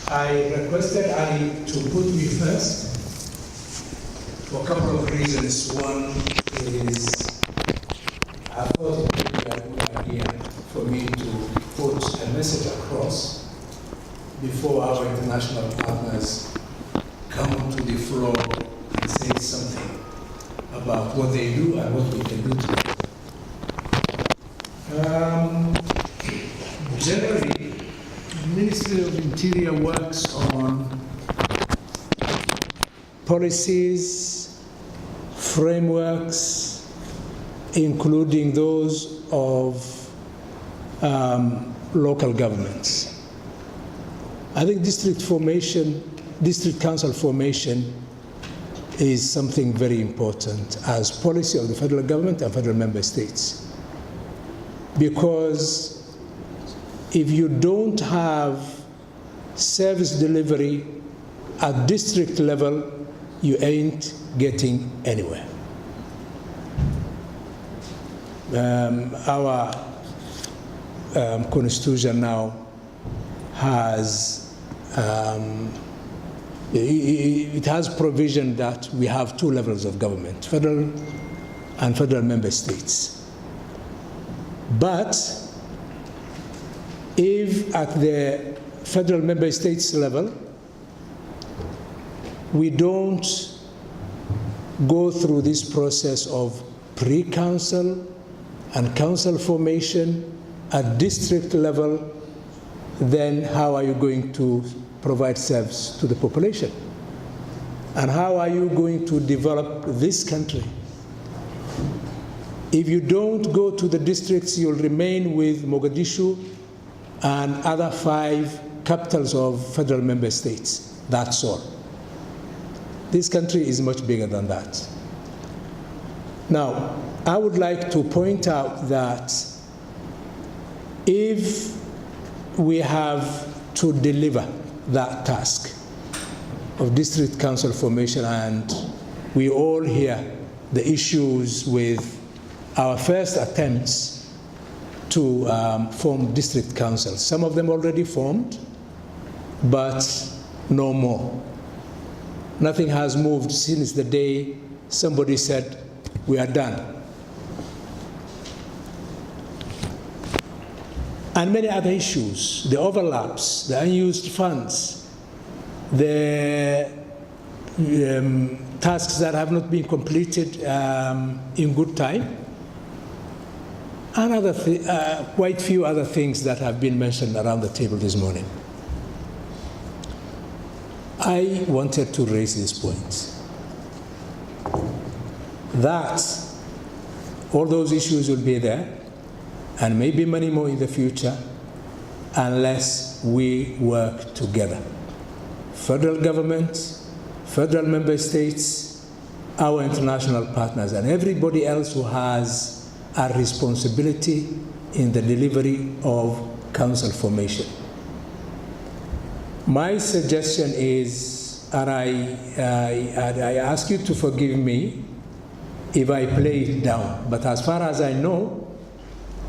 I requested Ali to put me first for a couple of reasons. One is I thought it would be a good idea for me to put a message across before our international partners come to the floor and say something about what they do and what we can do together. Generally, the Ministry of Interior works on policies, frameworks, including those of local governments. I think district council formation is something very important as policy of the federal government and federal member states. Because if you don't have service delivery at district level, you ain't getting anywhere. Our constitution now has it has provision that we have two levels of government, federal and federal member states. But if at the federal member states level, we don't go through this process of pre-council and council formation at district level, then how are you going to provide service to the population? And how are you going to develop this country? If you don't go to the districts, you'll remain with Mogadishu and other 5 capitals of federal member states. That's all. This country is much bigger than that. Now, I would like to point out that if we have to deliver that task of district council formation, and we all hear the issues with our first attempts to form district councils. Some of them already formed, but no more. Nothing has moved since the day somebody said, we are done. And many other issues, the overlaps, the unused funds, the tasks that have not been completed in good time, and quite few other things that have been mentioned around the table this morning. I wanted to raise these points. That all those issues will be there, and maybe many more in the future, unless we work together. Federal government, federal member states, our international partners, and everybody else who has a responsibility in the delivery of council formation. My suggestion is, and I ask you to forgive me if I play it down, but as far as I know,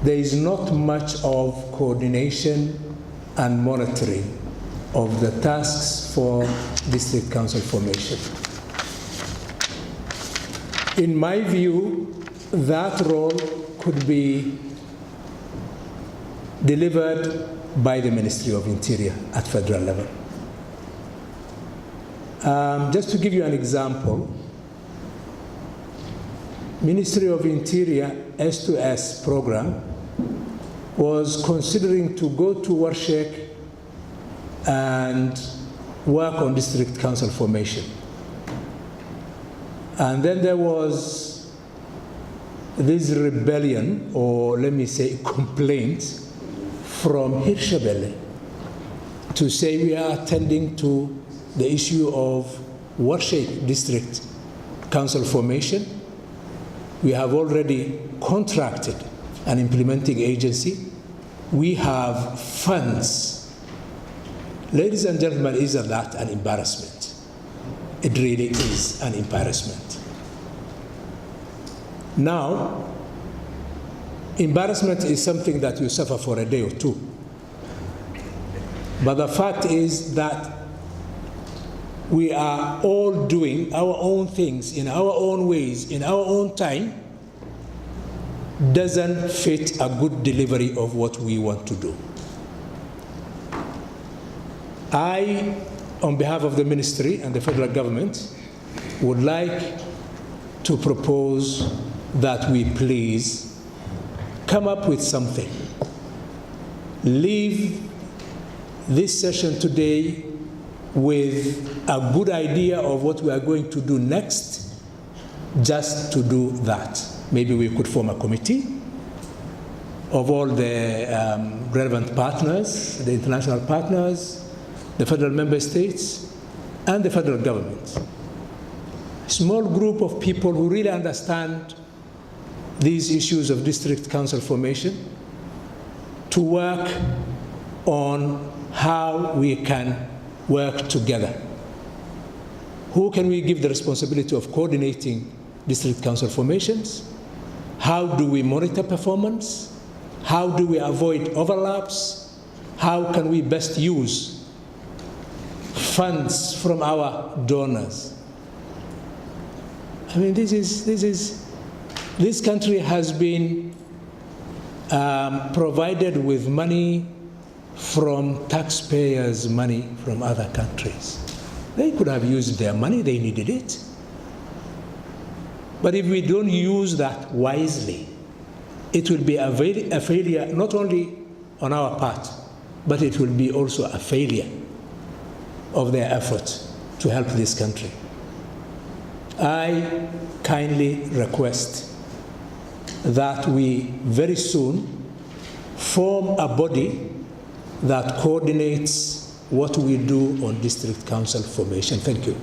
there is not much of coordination and monitoring of the tasks for district council formation. In my view, that role could be delivered by the Ministry of Interior at federal level. Just to give you an example, Ministry of Interior S2S program was considering to go to Warshak and work on district council formation. And then there was this rebellion, or let me say complaint, from Hirshabelle to say we are attending to the issue of Warshak district council formation. We have already contracted an implementing agency. We have funds. Ladies and gentlemen, isn't that an embarrassment? It really is an embarrassment. Now, embarrassment is something that you suffer for a day or two. But the fact is that we are all doing our own things in our own ways, in our own time, doesn't fit a good delivery of what we want to do. I, on behalf of the ministry and the federal government, would like to propose that we please come up with something. Leave this session today with a good idea of what we are going to do next, just to do that. Maybe we could form a committee of all the relevant partners, the international partners, the federal member states, and the federal government. A small group of people who really understand these issues of district council formation to work on how we can work together. Who can we give the responsibility of coordinating district council formations? How do we monitor performance? How do we avoid overlaps? How can we best use funds from our donors? I mean, this country has been provided with money from taxpayers' money from other countries. They could have used their money, they needed it. But if we don't use that wisely, it will be a failure not only on our part, but it will be also a failure of their effort to help this country. I kindly request that we very soon form a body that coordinates what we do on district council formation. Thank you.